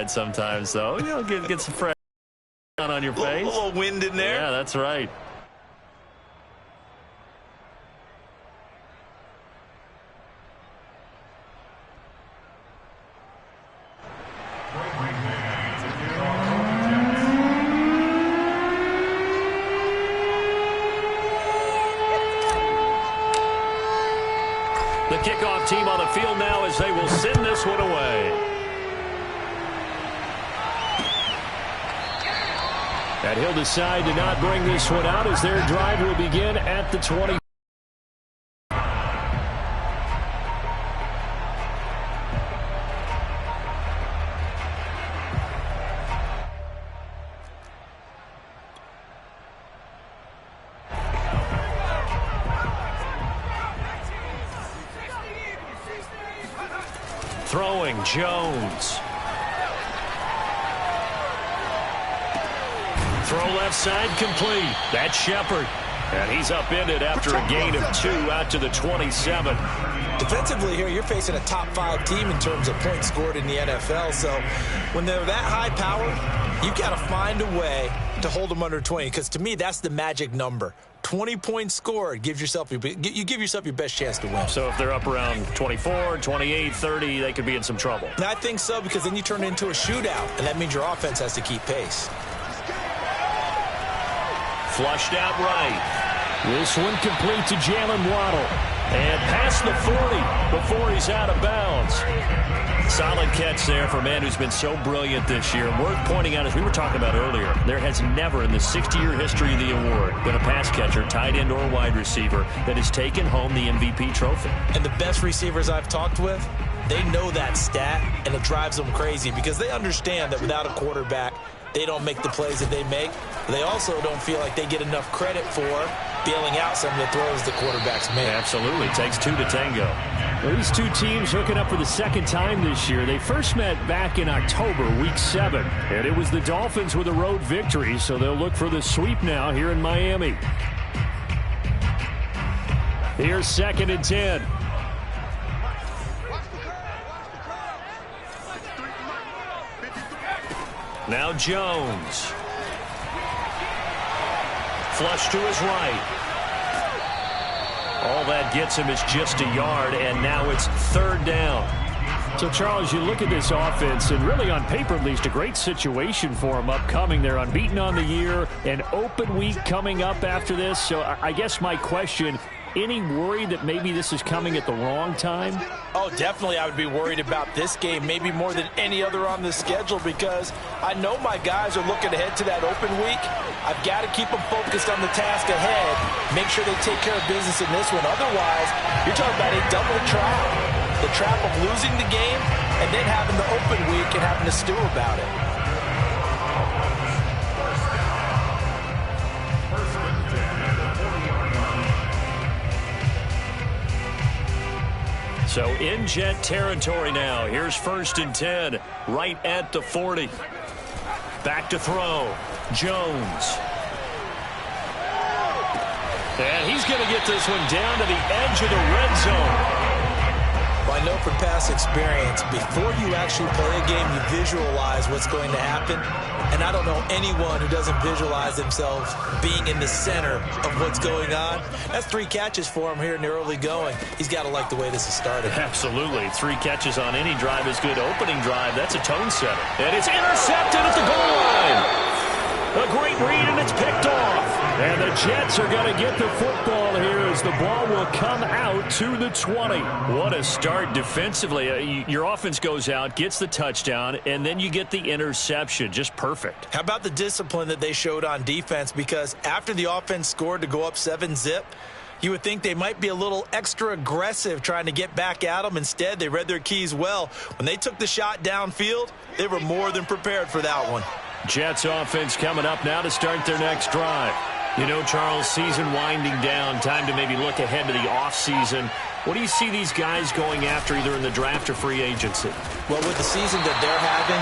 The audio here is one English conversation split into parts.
sometimes, though. Get some fresh on your face. A little wind in there. Yeah, that's right. The kickoff team on the field now as they will send this one away. And he'll decide to not bring this one out as their drive will begin at the 20. Throwing Jones. Throw left side complete. That's Shepard. And he's upended after a gain of 2 out to the 27. Defensively here, you're facing a top 5 team in terms of points scored in the NFL. So when they're that high power, you got to find a way to hold them under 20. Because to me, that's the magic number. 20 points scored. You give yourself your best chance to win. So if they're up around 24, 28, 30, they could be in some trouble. And I think so, because then you turn it into a shootout, and that means your offense has to keep pace. Flushed out right. This one complete to Jalen Waddle. And past the 40 before he's out of bounds. Solid catch there for a man who's been so brilliant this year. Worth pointing out, as we were talking about earlier, there has never in the 60-year history of the award been a pass catcher, tight end, or wide receiver that has taken home the MVP trophy. And the best receivers I've talked with, they know that stat, and it drives them crazy because they understand that without a quarterback, they don't make the plays that they make. They also don't feel like they get enough credit for bailing out some of the throws the quarterbacks make. Absolutely. It takes 2 to tango. Well, these two teams hooking up for the second time this year. They first met back in October, Week 7. And it was the Dolphins with a road victory, so they'll look for the sweep now here in Miami. Here's 2nd and 10. Now Jones. Flush to his right. All that gets him is just a yard, and now it's 3rd down. So, Charles, you look at this offense, and really on paper at least, a great situation for them upcoming. They're unbeaten on the year, an open week coming up after this. So I guess my question, any worry that maybe this is coming at the wrong time? Oh, definitely I would be worried about this game, maybe more than any other on the schedule, because I know my guys are looking ahead to that open week. I've got to keep them focused on the task ahead, make sure they take care of business in this one. Otherwise, you're talking about a double trap, the trap of losing the game and then having the open week and having to stew about it. So in Jet territory now. Here's 1st and 10, right at the 40. Back to throw. Jones. And he's going to get this one down to the edge of the red zone. Well, I know from past experience, before you actually play a game, you visualize what's going to happen. And I don't know anyone who doesn't visualize themselves being in the center of what's going on. That's 3 catches for him here in the early going. He's got to like the way this has started. Absolutely. 3 catches on any drive is good. Opening drive, that's a tone setter. And it's intercepted at the goal line. A great read, and it's picked off. And the Jets are going to get the football here as the ball will come out to the 20. What a start defensively. Your offense goes out, gets the touchdown, and then you get the interception. Just perfect. How about the discipline that they showed on defense? Because after the offense scored to go up 7-zip, you would think they might be a little extra aggressive trying to get back at them. Instead, they read their keys well. When they took the shot downfield, they were more than prepared for that one. Jets offense coming up now to start their next drive. You know, Charles, season winding down, time to maybe look ahead to the offseason. What do you see these guys going after either in the draft or free agency? Well, with the season that they're having,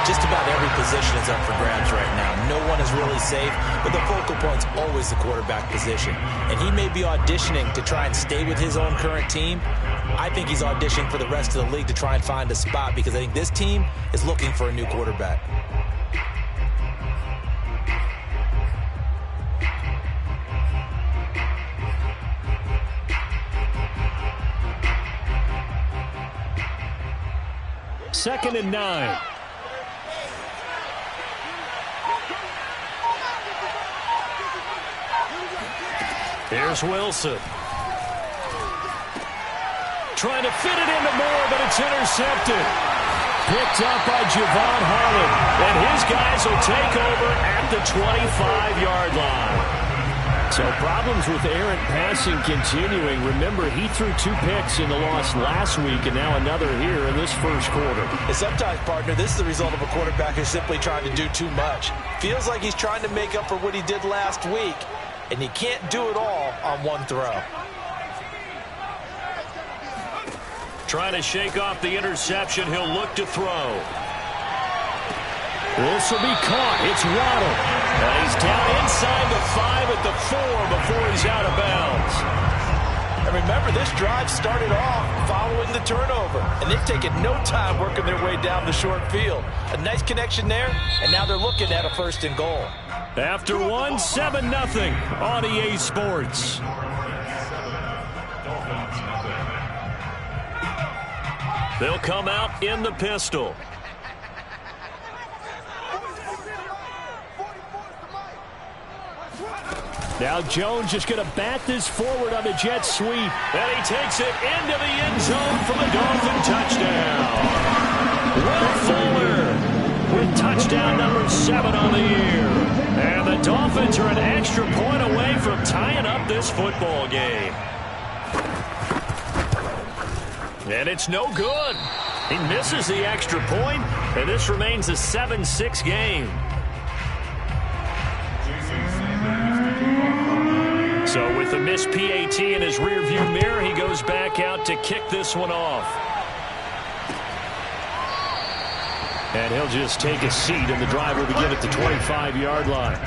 just about every position is up for grabs right now. No one is really safe, but the focal point's always the quarterback position. And he may be auditioning to try and stay with his own current team, I think he's auditioning for the rest of the league to try and find a spot because I think this team is looking for a new quarterback. Second and 9. Here's Wilson. Trying to fit it into Moore, but it's intercepted. Picked up by Javon Harlan. And his guys will take over at the 25-yard line. So problems with errant passing continuing. Remember, he threw 2 picks in the loss last week and now another here in this first quarter. And sometimes, partner, this is the result of a quarterback who's simply trying to do too much. Feels like he's trying to make up for what he did last week, and he can't do it all on one throw. Trying to shake off the interception. He'll look to throw. This will be caught. It's Waddle. And he's down inside the 5 at the 4 before he's out of bounds. And remember, this drive started off following the turnover. And they've taken no time working their way down the short field. A nice connection there, and now they're looking at a 1st and goal. After 1, 7-0 on EA Sports. They'll come out in the pistol. Now Jones just going to bat this forward on the jet sweep. And he takes it into the end zone for the Dolphin touchdown. Will Fuller with touchdown number 7 on the year. And the Dolphins are an extra point away from tying up this football game. And it's no good. He misses the extra point, and this remains a 7-6 game. So with the missed PAT in his rearview mirror, he goes back out to kick this one off. And he'll just take a seat, and the drive will begin at the 25-yard line.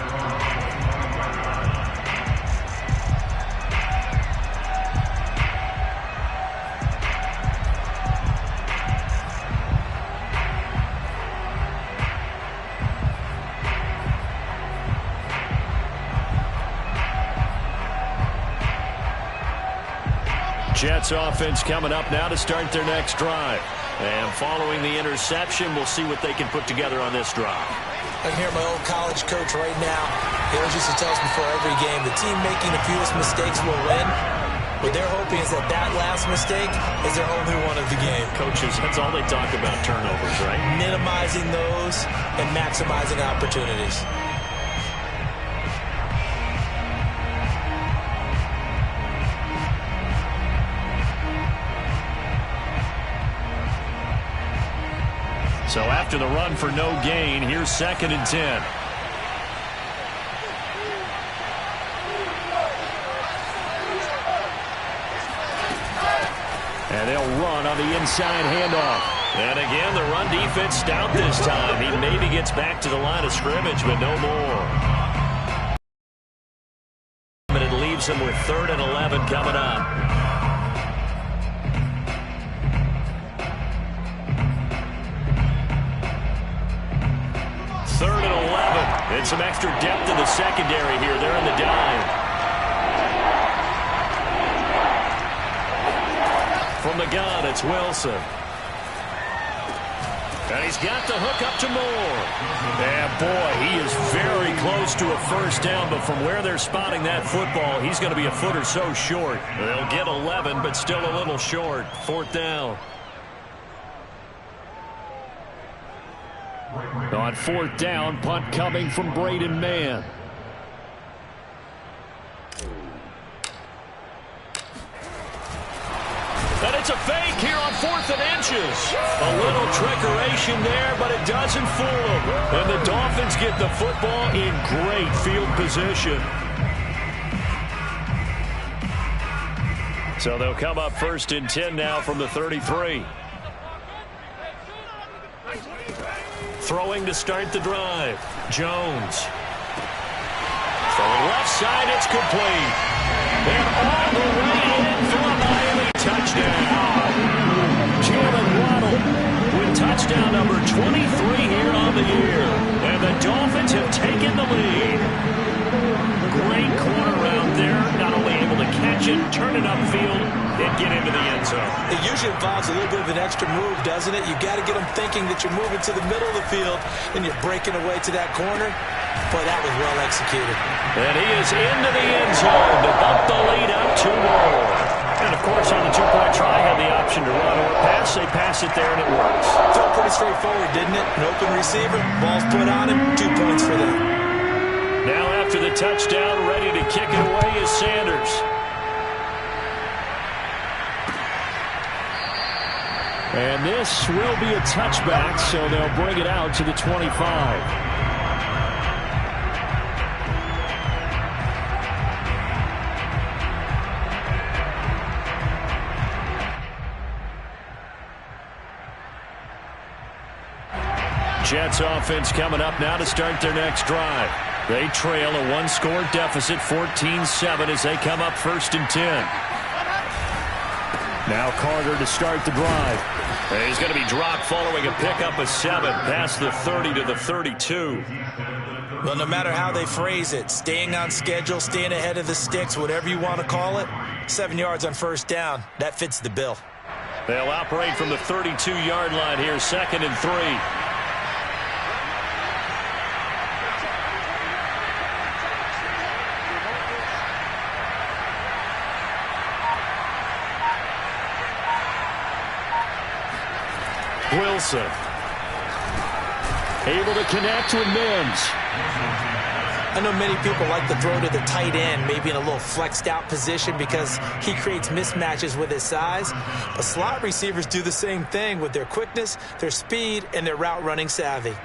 Jets offense coming up now to start their next drive. And following the interception, we'll see what they can put together on this drive. I can hear my old college coach right now. He always used to tell us before every game, the team making the fewest mistakes will win. What they're hoping is that last mistake is their only one of the game. Coaches, that's all they talk about, turnovers, right? Minimizing those and maximizing opportunities. So after the run for no gain, here's 2nd and 10. And they'll run on the inside handoff. And again, the run defense stout this time. He maybe gets back to the line of scrimmage, but no more. And it leaves him with 3rd and 11 coming up. 3rd and 11. And some extra depth in the secondary here. They're in the dime. From the gun, it's Wilson. And he's got the hook up to Moore. And boy, he is very close to a 1st down, but from where they're spotting that football, he's going to be a foot or so short. They'll get 11, but still a little short. 4th down. On 4th down, punt coming from Braden Mann. And it's a fake here on 4th and inches. A little trickeration there, but it doesn't fool them. And the Dolphins get the football in great field position. So they'll come up 1st and 10 now from the 33. Throwing to start the drive. Jones. From the left side, it's complete. And all the way in for a Miami touchdown. touchdown. Jalen Waddle with touchdown number 23 here on the year. And the Dolphins have taken the lead. Great corner route there. Not only able to catch it, turn it upfield, and get into the end zone. It usually involves a little bit of an extra move, doesn't it? You've got to get them thinking that you're moving to the middle of the field and you're breaking away to that corner. Boy, that was well executed. And he is into the end zone to bump the lead up 2 more. And, of course, on the two-point try, had the option to run or pass. They pass it there, and it works. Felt pretty straightforward, didn't it? An open receiver, ball's put on him, 2 points for them. Now after the touchdown, ready to kick it away is Sanders. And this will be a touchback, so they'll bring it out to the 25. Jets offense coming up now to start their next drive. They trail a 1-score deficit, 14-7, as they come up 1st and 10. Now Carter to start the drive. And he's going to be dropped following a pickup of 7 past the 30 to the 32. Well, no matter how they phrase it, staying on schedule, staying ahead of the sticks, whatever you want to call it, 7 yards on 1st down, that fits the bill. They'll operate from the 32-yard line here, 2nd and 3. Wilson able to connect with Mims. I know many people like to throw to the tight end, maybe in a little flexed out position because he creates mismatches with his size. But slot receivers do the same thing with their quickness, their speed, and their route running savvy.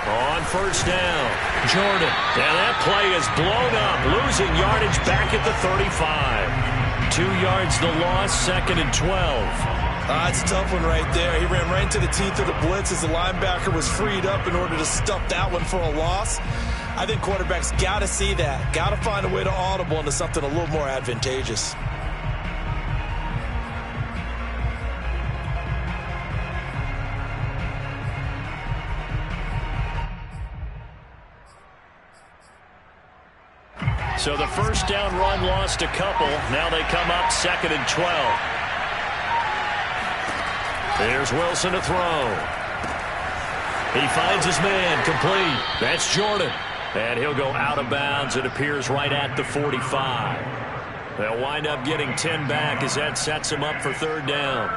On 1st down, Jordan. And that play is blown up, losing yardage back at the 35. 2 yards the loss, 2nd and 12. It's a tough one right there. He ran right into the teeth of the blitz as the linebacker was freed up in order to stuff that one for a loss. I think quarterbacks got to see that. Got to find a way to audible into something a little more advantageous. So the 1st down run lost a couple. Now they come up 2nd and 12. There's Wilson to throw. He finds his man, complete. That's Jordan. And he'll go out of bounds. It appears right at the 45. They'll wind up getting 10 back as that sets him up for 3rd down.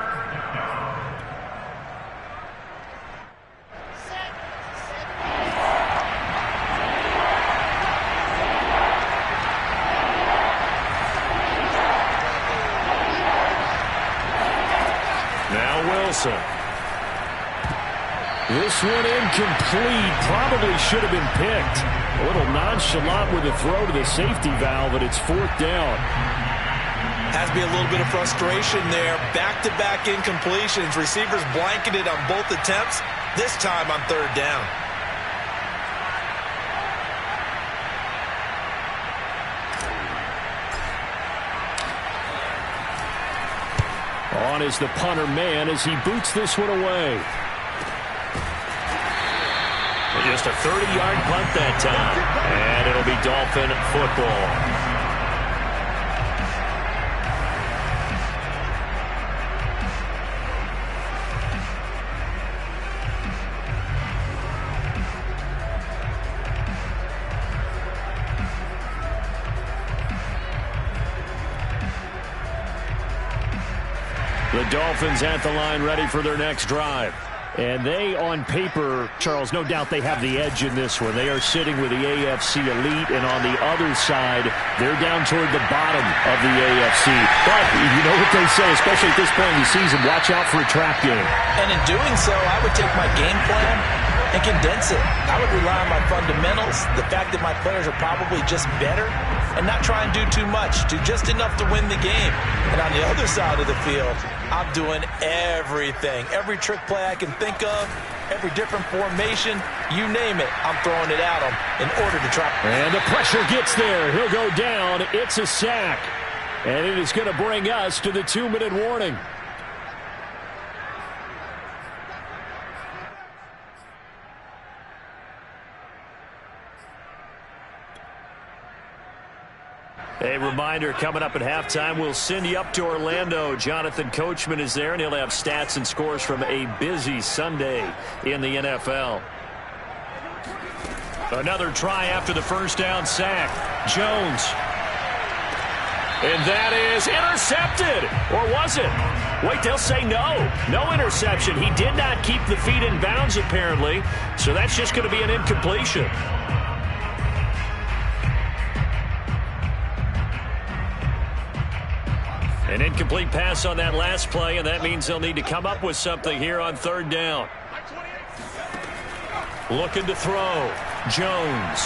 This one incomplete. Probably should have been picked. A little nonchalant with a throw to the safety valve, but it's 4th down. Has to be a little bit of frustration there. Back-to-back incompletions. Receivers blanketed on both attempts, this time on 3rd down. On is the punter man as he boots this one away. Just a 30-yard punt that time. And it'll be Dolphin football. The Dolphins at the line ready for their next drive. And they, on paper, Charles, no doubt they have the edge in this one. They are sitting with the AFC elite, and on the other side, they're down toward the bottom of the AFC. But you know what they say, especially at this point in the season, watch out for a trap game. And in doing so, I would take my game plan and condense it. I would rely on my fundamentals, the fact that my players are probably just better, and not try and do too much, do just enough to win the game. And on the other side of the field, I'm doing everything, every trick play I can think of, every different formation, you name it, I'm throwing it at him in order to try. And the pressure gets there. He'll go down. It's a sack. And it is going to bring us to the 2-minute warning. A reminder, coming up at halftime, we'll send you up to Orlando. Jonathan Coachman is there, and he'll have stats and scores from a busy Sunday in the NFL. Another try after the first down sack. Jones. And that is intercepted. Or was it? Wait, they'll say no. No interception. He did not keep the feet in bounds, apparently. So that's just going to be an incompletion. An incomplete pass on that last play, and that means they'll need to come up with something here on third down. Looking to throw. Jones.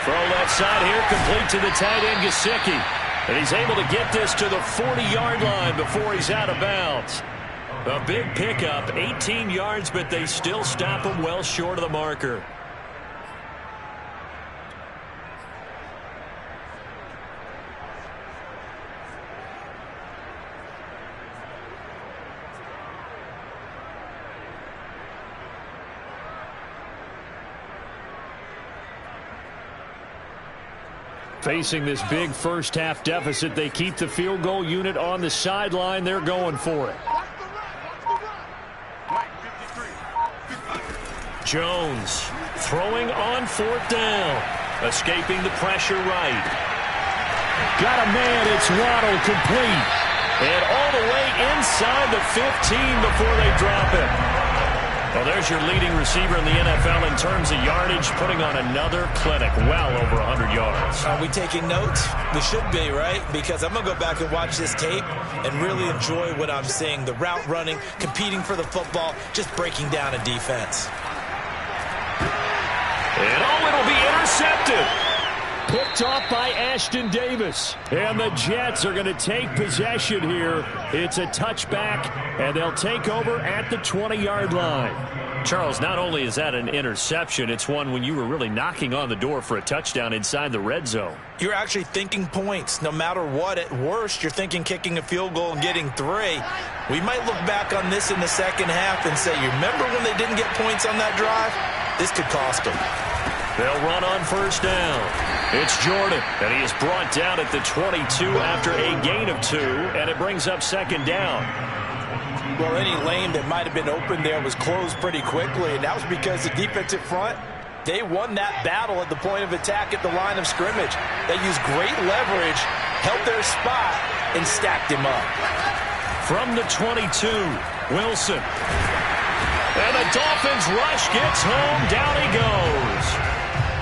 Throw left side here, complete to the tight end, Gesicki. And he's able to get this to the 40-yard line before he's out of bounds. A big pickup, 18 yards, but they still stop him well short of the marker. Facing this big first-half deficit, they keep the field goal unit on the sideline. They're going for it. Jones throwing on fourth down. Escaping the pressure right. Got a man. It's Waddle, complete. And all the way inside the 15 before they drop it. Well, there's your leading receiver in the NFL in terms of yardage, putting on another clinic, well over 100 yards. Are we taking notes? We should be, right? Because I'm going to go back and watch this tape and really enjoy what I'm seeing. The route running, competing for the football, just breaking down a defense. And it'll be intercepted. Picked off by Ashton Davis. And the Jets are going to take possession here. It's a touchback, and they'll take over at the 20-yard line. Charles, not only is that an interception, it's one when you were really knocking on the door for a touchdown inside the red zone. You're actually thinking points. No matter what, at worst, you're thinking kicking a field goal and getting 3. We might look back on this in the second half and say, you remember when they didn't get points on that drive? This could cost them. They'll run on first down. It's Jordan, and he is brought down at the 22 after a gain of 2, and it brings up second down. Well, any lane that might have been open there was closed pretty quickly, and that was because the defensive front, they won that battle at the point of attack at the line of scrimmage. They used great leverage, held their spot, and stacked him up. From the 22, Wilson. And the Dolphins rush gets home. Down he goes.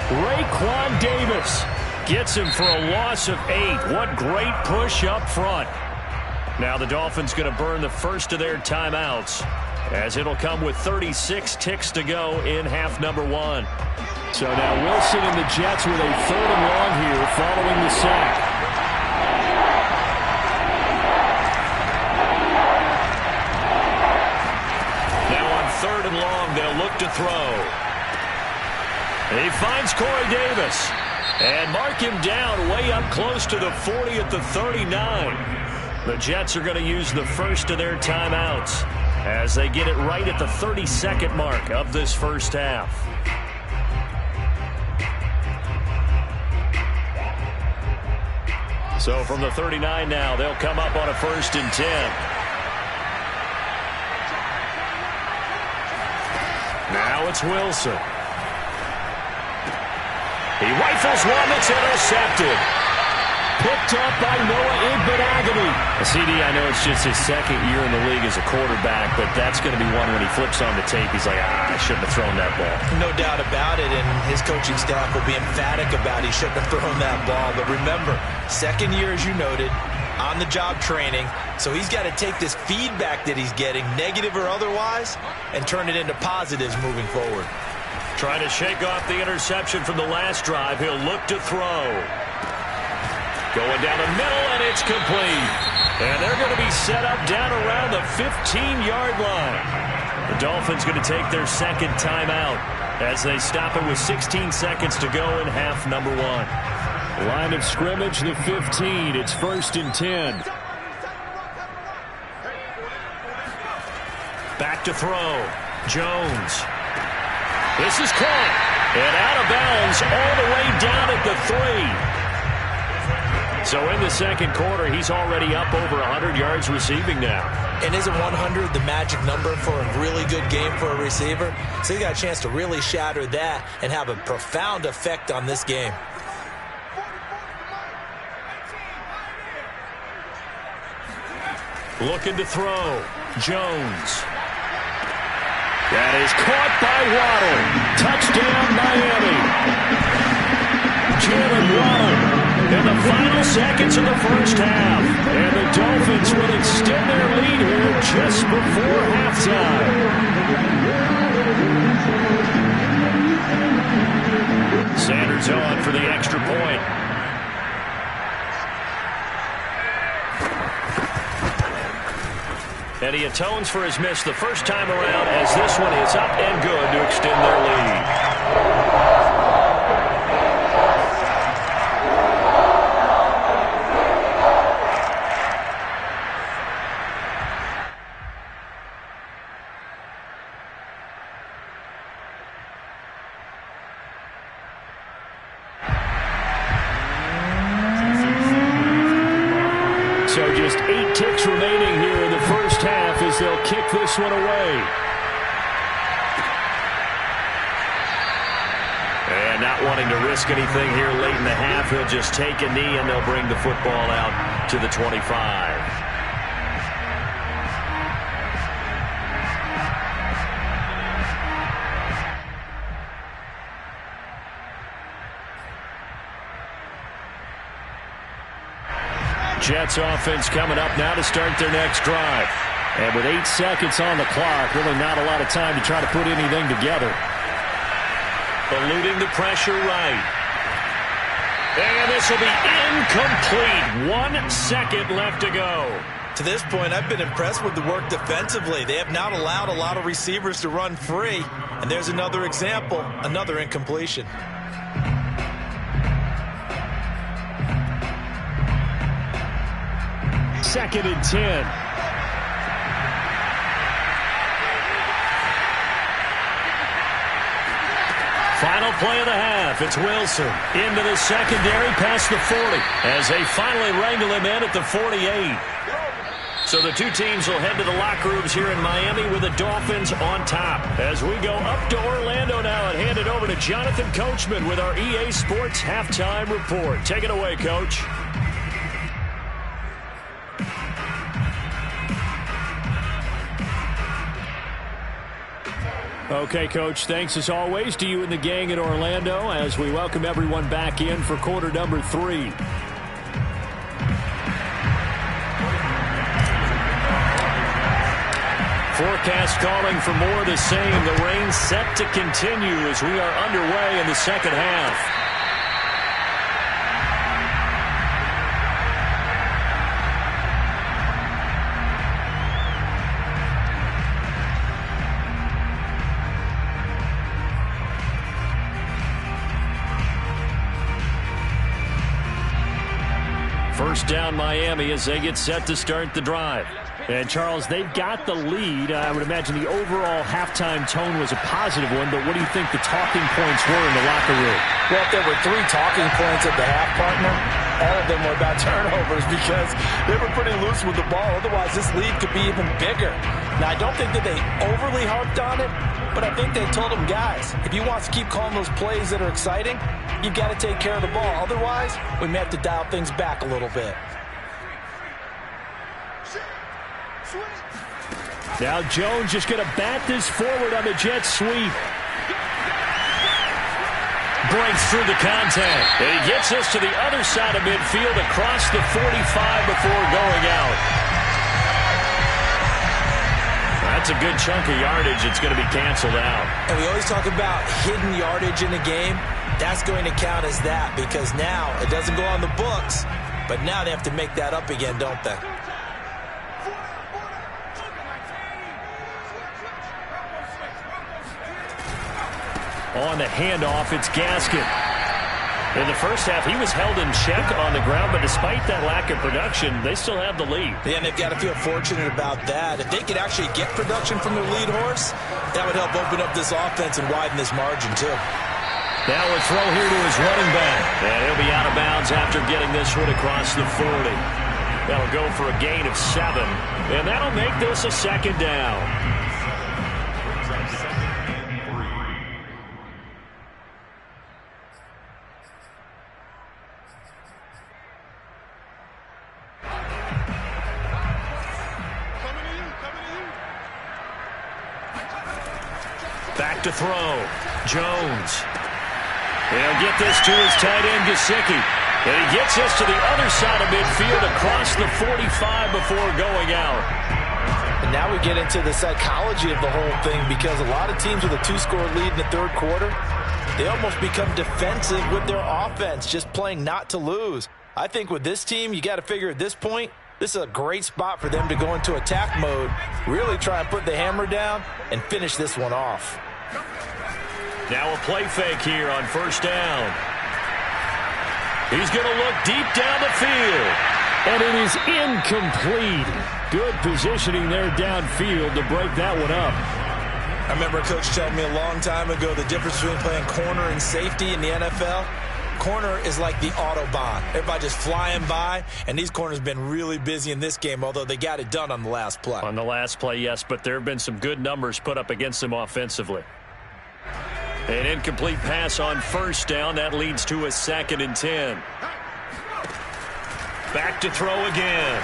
Raekwon Davis gets him for a loss of 8. What great push up front. Now the Dolphins going to burn the first of their timeouts, as it'll come with 36 ticks to go in half number 1. So now Wilson and the Jets with a 3rd and long here following the sack. Now on 3rd and long, they'll look to throw. He finds Corey Davis and mark him down way up close to the 40 at the 39. The Jets are going to use the first of their timeouts as they get it right at the 32nd mark of this first half. So from the 39 now, they'll come up on a 1st and 10. Now it's Wilson. He rifles one that's intercepted. picked up by Noah Igbenogany. CD, I know it's just his second year in the league as a quarterback, but that's going to be one when he flips on the tape, he's like, I shouldn't have thrown that ball. No doubt about it, and his coaching staff will be emphatic about he shouldn't have thrown that ball. But remember, second year, as you noted, on-the-job training, so he's got to take this feedback that he's getting, negative or otherwise, and turn it into positives moving forward. Trying to shake off the interception from the last drive. He'll look to throw. Going down the middle, and it's complete. And they're going to be set up down around the 15-yard line. The Dolphins going to take their second timeout as they stop it with 16 seconds to go in half number one. Line of scrimmage, the 15. It's 1st and 10. Back to throw. Jones. This is caught. And out of bounds all the way down at the 3. So in the second quarter, he's already up over 100 yards receiving now. And isn't 100 the magic number for a really good game for a receiver? So he got a chance to really shatter that and have a profound effect on this game. Looking to throw. Jones. That is caught by Waddle. Touchdown, Miami. Jalen Waddle in the final seconds of the first half. And the Dolphins will extend their lead here just before halftime. Sanders on for the extra point. And he atones for his miss the first time around as this one is up and good to extend their lead. So just 8 ticks remaining here in the first half as they'll kick this one away. And not wanting to risk anything here late in the half, he'll just take a knee and they'll bring the football out to the 25. Jets offense coming up now to start their next drive. And with 8 seconds on the clock, really not a lot of time to try to put anything together. Eluding the pressure right. And this will be incomplete. 1 second left to go. To this point, I've been impressed with the work defensively. They have not allowed a lot of receivers to run free. And there's another example, another incompletion. Second and 10. Final play of the half. It's Wilson into the secondary past the 40 as they finally wrangle him in at the 48. So the two teams will head to the locker rooms here in Miami with the Dolphins on top. As we go up to Orlando now and hand it over to Jonathan Coachman with our EA Sports Halftime Report. Take it away, Coach. Okay, Coach, thanks as always to you and the gang in Orlando as we welcome everyone back in for quarter number 3. Forecast calling for more of the same. The rain set to continue as we are underway in the second half. First down Miami as they get set to start the drive. And, Charles, they've got the lead. I would imagine the overall halftime tone was a positive one, but what do you think the talking points were in the locker room? Well, if there were 3 talking points at the half, partner, all of them were about turnovers because they were pretty loose with the ball. Otherwise, this lead could be even bigger. Now, I don't think that they overly harped on it, but I think they told them, guys, if you want to keep calling those plays that are exciting, you've got to take care of the ball. Otherwise, we may have to dial things back a little bit. Now Jones just going to bat this forward on the jet sweep. Breaks through the contact. And he gets us to the other side of midfield across the 45 before going out. That's a good chunk of yardage. It's going to be canceled out. And we always talk about hidden yardage in a game. That's going to count as that because now it doesn't go on the books, but now they have to make that up again, don't they? On the handoff, it's Gaskin. In the first half, he was held in check on the ground, but despite that lack of production, they still have the lead. Yeah, and they've got to feel fortunate about that. If they could actually get production from their lead horse, that would help open up this offense and widen this margin, too. Now a throw here to his running back. And he'll be out of bounds after getting this one across the 40. That'll go for a gain of 7, and that'll make this a second down. Back to throw. Jones. He'll get this to his tight end, Gesicki. And he gets us to the other side of midfield across the 45 before going out. And now we get into the psychology of the whole thing because a lot of teams with a 2-score lead in the third quarter, they almost become defensive with their offense, just playing not to lose. I think with this team, you got to figure at this point, this is a great spot for them to go into attack mode, really try and put the hammer down and finish this one off. Now a play fake here on first down. He's going to look deep down the field. And it is incomplete. Good positioning there downfield to break that one up. I remember a coach telling me a long time ago the difference between playing corner and safety in the NFL. Corner is like the Autobahn. Everybody just flying by, and these corners have been really busy in this game, although they got it done on the last play. On the last play, yes, but there have been some good numbers put up against them offensively. An incomplete pass on first down. That leads to a 2nd and 10. Back to throw again.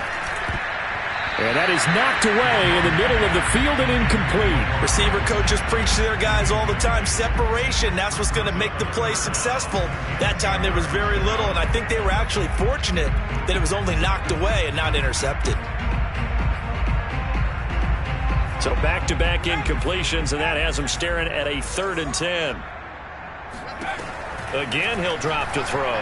And that is knocked away in the middle of the field and incomplete. Receiver coaches preach to their guys all the time. Separation, that's what's going to make the play successful. That time there was very little, and I think they were actually fortunate that it was only knocked away and not intercepted. So back-to-back incompletions, and that has him staring at a 3rd and 10. Again, he'll drop to throw.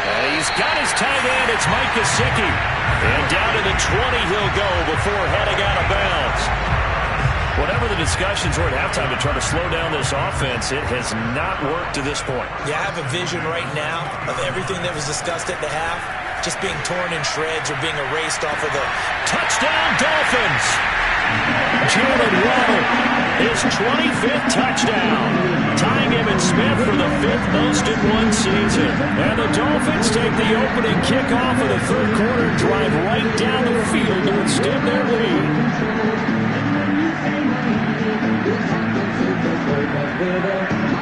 And he's got his tight end. It's Mike Gesicki. And down to the 20 he'll go before heading out of bounds. Whatever the discussions were at halftime to try to slow down this offense, it has not worked to this point. Yeah, I have a vision right now of everything that was discussed at the half just being torn in shreds or being erased off of the touchdown Dolphins. Jalen Waddle, his 25th touchdown, tying Emmitt Smith for the 5th most in one season. And the Dolphins take the opening kickoff of the third quarter and drive right down the field to extend their lead.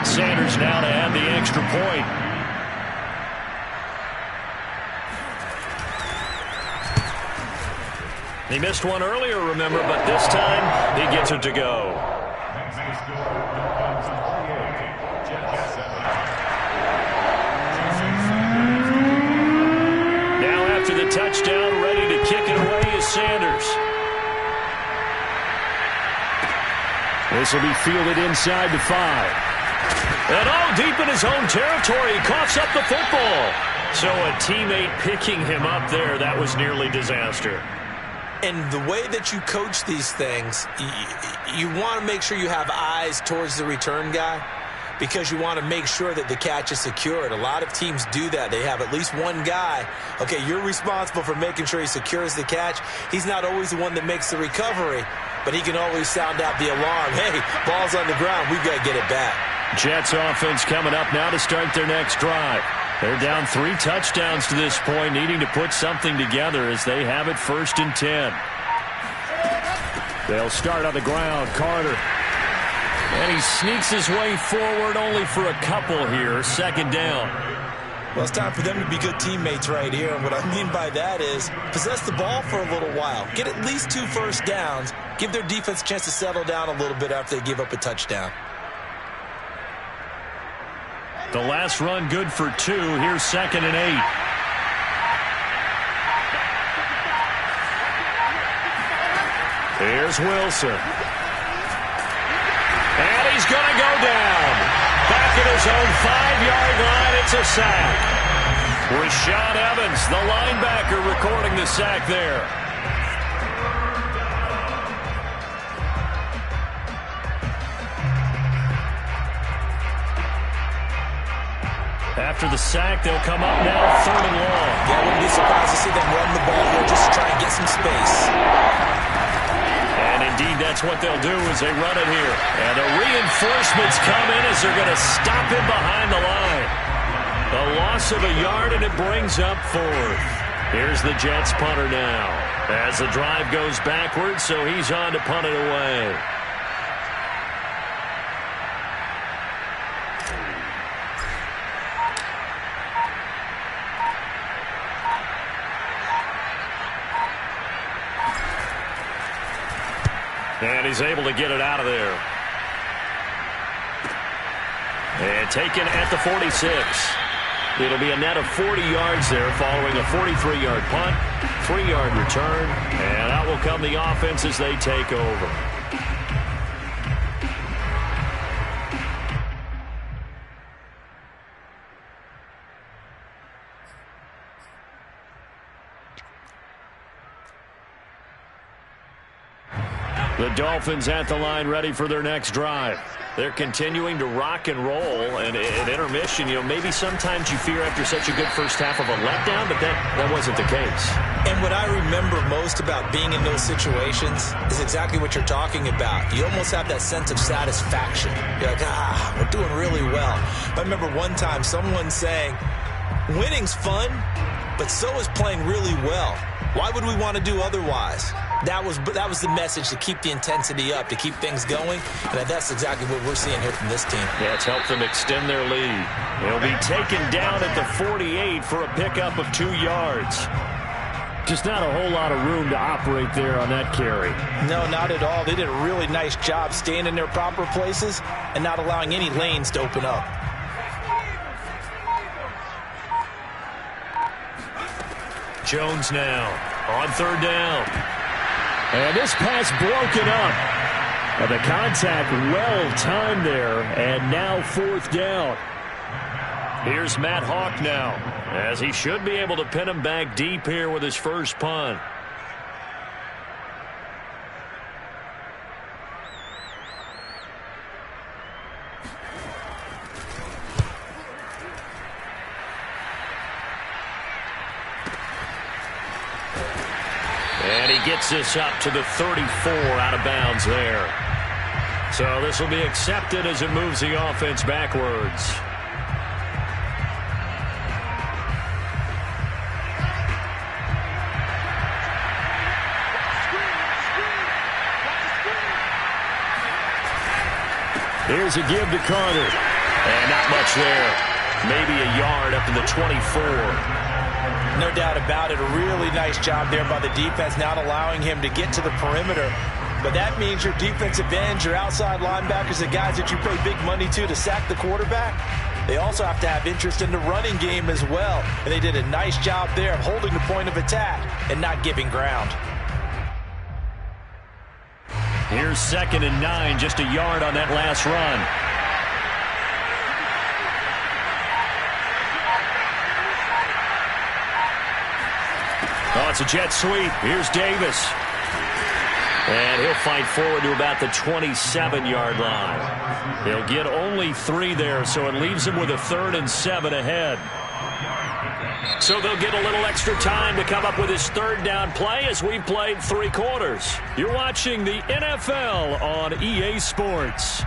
Sanders now to add the extra point. He missed one earlier, remember, but this time he gets it to go. Now after the touchdown, ready to kick it away is Sanders. This will be fielded inside the 5. And all deep in his own territory, he coughs up the football. So a teammate picking him up there, that was nearly disaster. And the way that you coach these things, you want to make sure you have eyes towards the return guy because you want to make sure that the catch is secured. A lot of teams do that. They have at least one guy. Okay, you're responsible for making sure he secures the catch. He's not always the one that makes the recovery, but he can always sound out the alarm. Hey, ball's on the ground. We've got to get it back. Jets offense coming up now to start their next drive. They're down 3 touchdowns to this point, needing to put something together as they have it 1st and 10. They'll start on the ground. Carter. And he sneaks his way forward only for a couple here. 2nd down. Well, it's time for them to be good teammates right here. And what I mean by that is possess the ball for a little while. Get at least 2 first downs. Give their defense a chance to settle down a little bit after they give up a touchdown. The last run good for 2. Here's 2nd and 8. Here's Wilson. And he's going to go down. Back at his own 5-yard line, it's a sack. Rashaan Evans, the linebacker, recording the sack there. After the sack, they'll come up now 3rd and long. Yeah, I wouldn't be surprised to see them run the ball here just to try and get some space. And indeed, that's what they'll do as they run it here. And the reinforcements come in as they're going to stop him behind the line. A loss of a yard, and it brings up 4th. Here's the Jets punter now. As the drive goes backwards, so he's on to punt it away. And he's able to get it out of there. And taken at the 46. It'll be a net of 40 yards there following a 43-yard punt, 3-yard return, and out will come the offense as they take over. The Dolphins at the line ready for their next drive. They're continuing to rock and roll, and at intermission, maybe sometimes you fear after such a good first half of a letdown, but that wasn't the case. And what I remember most about being in those situations is exactly what you're talking about. You almost have that sense of satisfaction. You're like, we're doing really well. I remember one time someone saying, winning's fun, but so is playing really well. Why would we want to do otherwise? That was the message, to keep the intensity up, to keep things going, and that's exactly what we're seeing here from this team. Yeah, it's helped them extend their lead. They'll be taken down at the 48 for a pickup of 2 yards. Just not a whole lot of room to operate there on that carry. No, not at all. They did a really nice job staying in their proper places and not allowing any lanes to open up. Jones now on 3rd down. And this pass broken up. And the contact well timed there. And now 4th down. Here's Matt Hawk now, as he should be able to pin him back deep here with his first punt. And he gets this up to the 34 out of bounds there. So this will be accepted as it moves the offense backwards. Here's a give to Carter. And not much there. Maybe a yard up to the 24. No doubt about it. A really nice job there by the defense, not allowing him to get to the perimeter. But that means your defensive ends, your outside linebackers, the guys that you pay big money to sack the quarterback, they also have to have interest in the running game as well. And they did a nice job there of holding the point of attack and not giving ground. Here's 2nd and 9, just a yard on that last run. Oh, it's a jet sweep. Here's Davis. And he'll fight forward to about the 27-yard line. He'll get only 3 there, so it leaves him with a 3rd and 7 ahead. So they'll get a little extra time to come up with his 3rd down play as we've played 3 quarters. You're watching the NFL on EA Sports.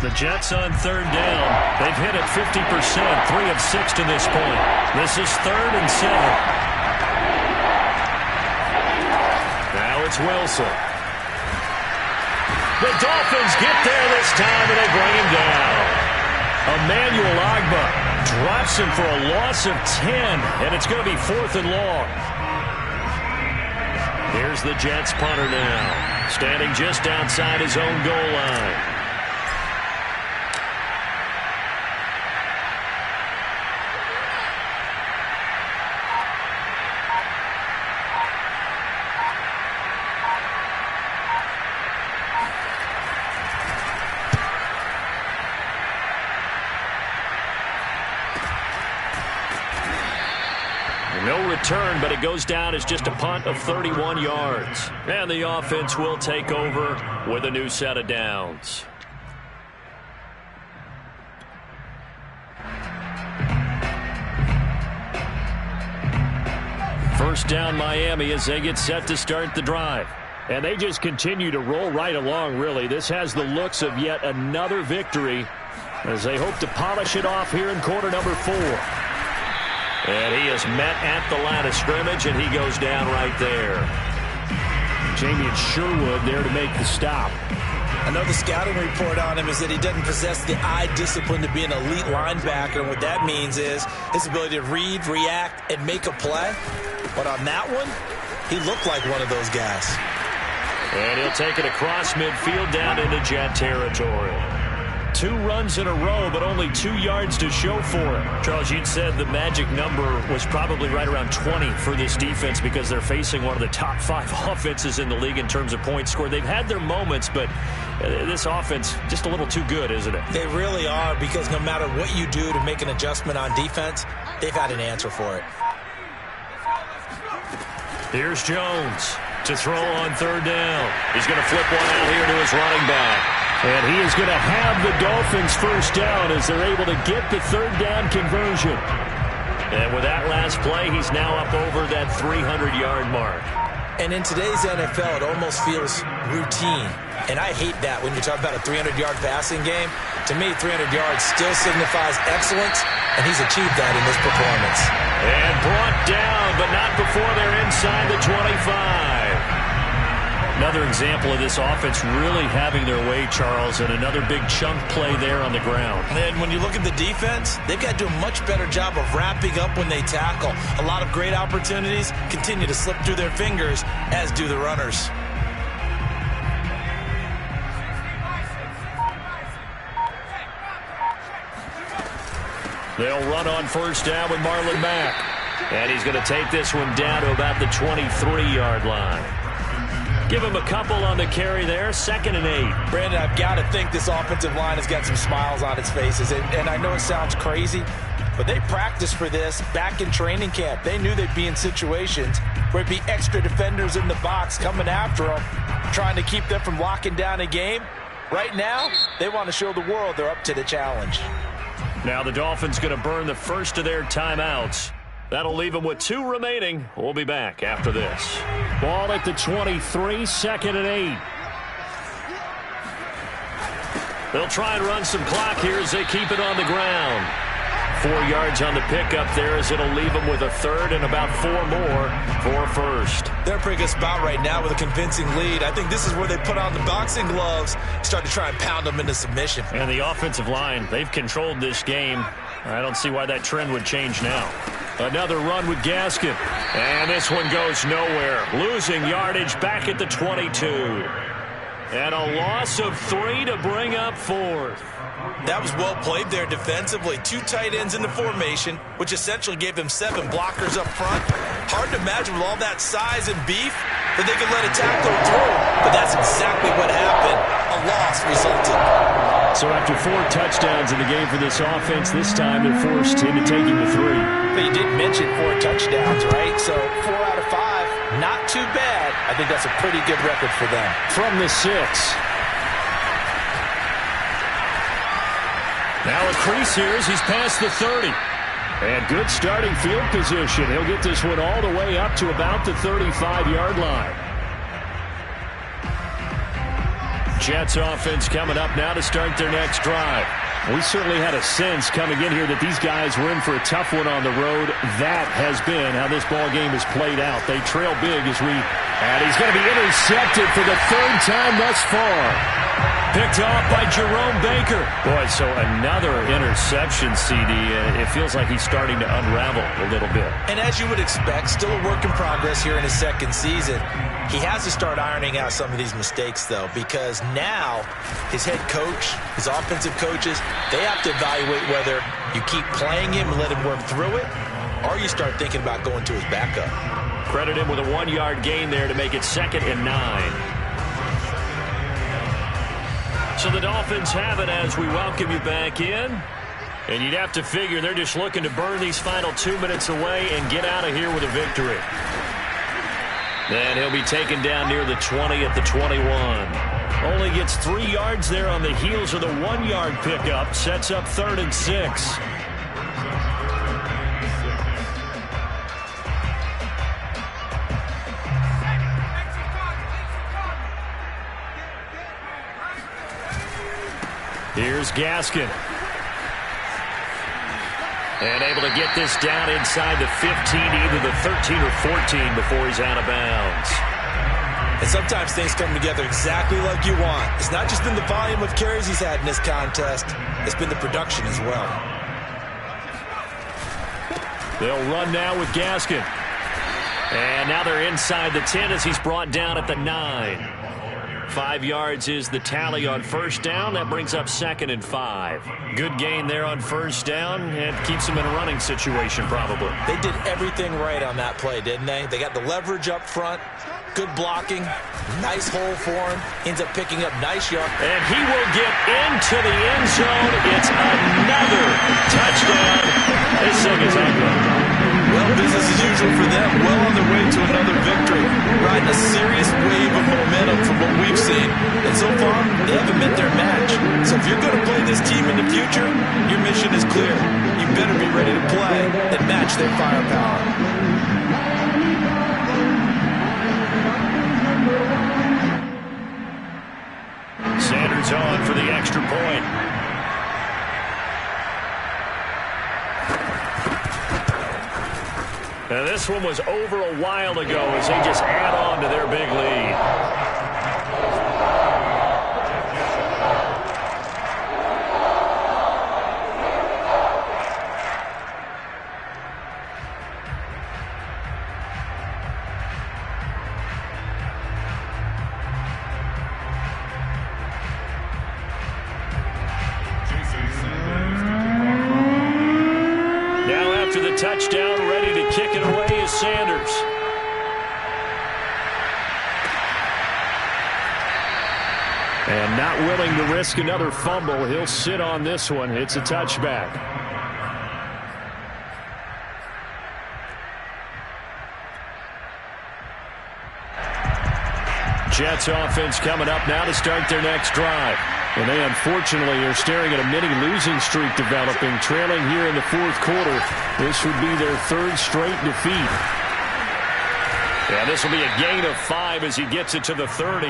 The Jets on third down. They've hit it 50%, 3 of 6 to this point. This is 3rd and 7. Now it's Wilson. The Dolphins get there this time, and they bring him down. Emmanuel Ogbah drops him for a loss of 10, and it's going to be 4th and long. Here's the Jets punter now, standing just outside his own goal line. No return, but it goes down as just a punt of 31 yards. And the offense will take over with a new set of downs. First down Miami as they get set to start the drive. And they just continue to roll right along, really. This has the looks of yet another victory as they hope to polish it off here in quarter number 4. And he is met at the line of scrimmage, and he goes down right there. Jamie Sherwood there to make the stop. I know the scouting report on him is that he doesn't possess the eye discipline to be an elite linebacker. And what that means is his ability to read, react, and make a play. But on that one, he looked like one of those guys. And he'll take it across midfield down into Jet territory. 2 runs in a row, but only 2 yards to show for it. Charles, you'd said the magic number was probably right around 20 for this defense because they're facing one of the top 5 offenses in the league in terms of points scored. They've had their moments, but this offense just a little too good, isn't it? They really are, because no matter what you do to make an adjustment on defense, they've had an answer for it. Here's Jones to throw on third down. He's going to flip one out here to his running back. And he is going to have the Dolphins first down as they're able to get the third down conversion. And with that last play, he's now up over that 300-yard mark. And in today's NFL, it almost feels routine. And I hate that when you talk about a 300-yard passing game. To me, 300 yards still signifies excellence, and he's achieved that in this performance. And brought down, but not before they're inside the 25. Another example of this offense really having their way, Charles, and another big chunk play there on the ground. And when you look at the defense, they've got to do a much better job of wrapping up when they tackle. A lot of great opportunities continue to slip through their fingers, as do the runners. They'll run on first down with Marlon Mack. And he's going to take this one down to about the 23-yard line. Give him a couple on the carry there, 2nd and 8. Brandon, I've got to think this offensive line has got some smiles on its faces. And I know it sounds crazy, but they practiced for this back in training camp. They knew they'd be in situations where it'd be extra defenders in the box coming after them, trying to keep them from locking down a game. Right now, they want to show the world they're up to the challenge. Now the Dolphins going to burn the first of their timeouts. That'll leave them with 2 remaining. We'll be back after this. Ball at the 23, 2nd and 8. They'll try and run some clock here as they keep it on the ground. 4 yards on the pickup there as it'll leave them with a third and about 4 more for first. They're in a pretty good spot right now with a convincing lead. I think this is where they put on the boxing gloves, start to try and pound them into submission. And the offensive line, they've controlled this game. I don't see why that trend would change now. Another run with Gaskin. And this one goes nowhere. Losing yardage back at the 22. And a loss of 3 to bring up 4th. That was well played there defensively. 2 tight ends in the formation, which essentially gave them 7 blockers up front. Hard to imagine with all that size and beef that they could let a tackler through. But that's exactly what happened. A loss resulted. So after 4 touchdowns in the game for this offense, this time they're forced into taking the 3. But you did mention 4 touchdowns, right? So 4 out of 5, not too bad. I think that's a pretty good record for them. From the 6. Now a crease here as he's past the 30. And good starting field position. He'll get this one all the way up to about the 35-yard line. Jets offense coming up now to start their next drive. We certainly had a sense coming in here that these guys were in for a tough one on the road. That has been how this ball game has played out. They trail big and he's going to be intercepted for the third time thus far. Picked off by Jerome Baker. Boy, so another interception, CD. It feels like he's starting to unravel a little bit. And as you would expect, still a work in progress here in his second season. He has to start ironing out some of these mistakes, though, because now his head coach, his offensive coaches, they have to evaluate whether you keep playing him and let him work through it, or you start thinking about going to his backup. Credit him with a 1-yard gain there to make it 2nd and 9. So the Dolphins have it as we welcome you back in. And you'd have to figure they're just looking to burn these final 2 minutes away and get out of here with a victory. Then he'll be taken down near the 20 at the 21. Only gets 3 yards there on the heels of the 1-yard pickup. Sets up 3rd and 6. Here's Gaskin. And able to get this down inside the 15, either the 13 or 14 before he's out of bounds. And sometimes things come together exactly like you want. It's not just been the volume of carries he's had in this contest. It's been the production as well. They'll run now with Gaskin. And now they're inside the 10 as he's brought down at the 9. 5 yards is the tally on first down. That brings up 2nd and 5. Good gain there on first down and keeps them in a running situation probably. They did everything right on that play, didn't they? They got the leverage up front, good blocking, nice hole for him. Ends up picking up nice yards. And he will get into the end zone. It's another touchdown. This thing is ugly. Well, business as usual for them. Well on their way to another victory. Riding a serious wave of momentum from what we've seen. And so far, they haven't met their match. So if you're going to play this team in the future, your mission is clear. You better be ready to play and match their firepower. Sanders on for the extra point. Now this one was over a while ago as they just add on to their big lead. Touchdown, ready to kick it away is Sanders. And not willing to risk another fumble. He'll sit on this one. It's a touchback. Jets offense coming up now to start their next drive. And they unfortunately are staring at a mini losing streak developing, trailing here in the 4th quarter. This would be their 3rd straight defeat. Yeah, this will be a gain of 5 as he gets it to the 30.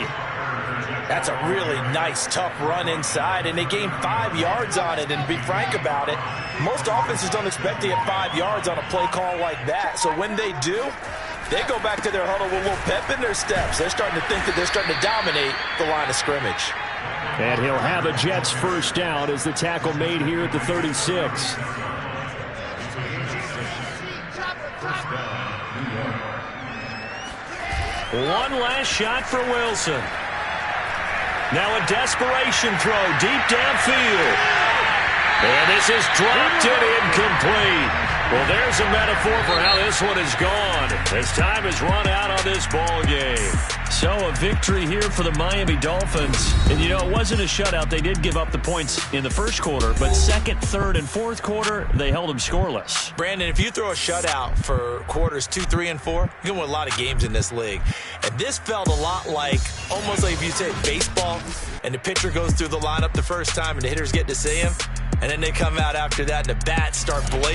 That's a really nice, tough run inside, and they gained 5 yards on it. And to be frank about it, most offenses don't expect to get 5 yards on a play call like that. So when they do, they go back to their huddle with a little pep in their steps. They're starting to think that they're starting to dominate the line of scrimmage. And he'll have a Jets first down as the tackle made here at the 36. One last shot for Wilson. Now a desperation throw deep downfield. And this is dropped and incomplete. Well, there's a metaphor for how this one is gone as time has run out on this ball game. So a victory here for the Miami Dolphins. And, you know, it wasn't a shutout. They did give up the points in the first quarter, but 2nd, 3rd, and 4th quarter, they held them scoreless. Brandon, if you throw a shutout for quarters 2, 3, and 4, you can win a lot of games in this league. And this felt a lot like, almost like if you say baseball, and the pitcher goes through the lineup the first time and the hitters get to see him, and then they come out after that and the bats start blazing.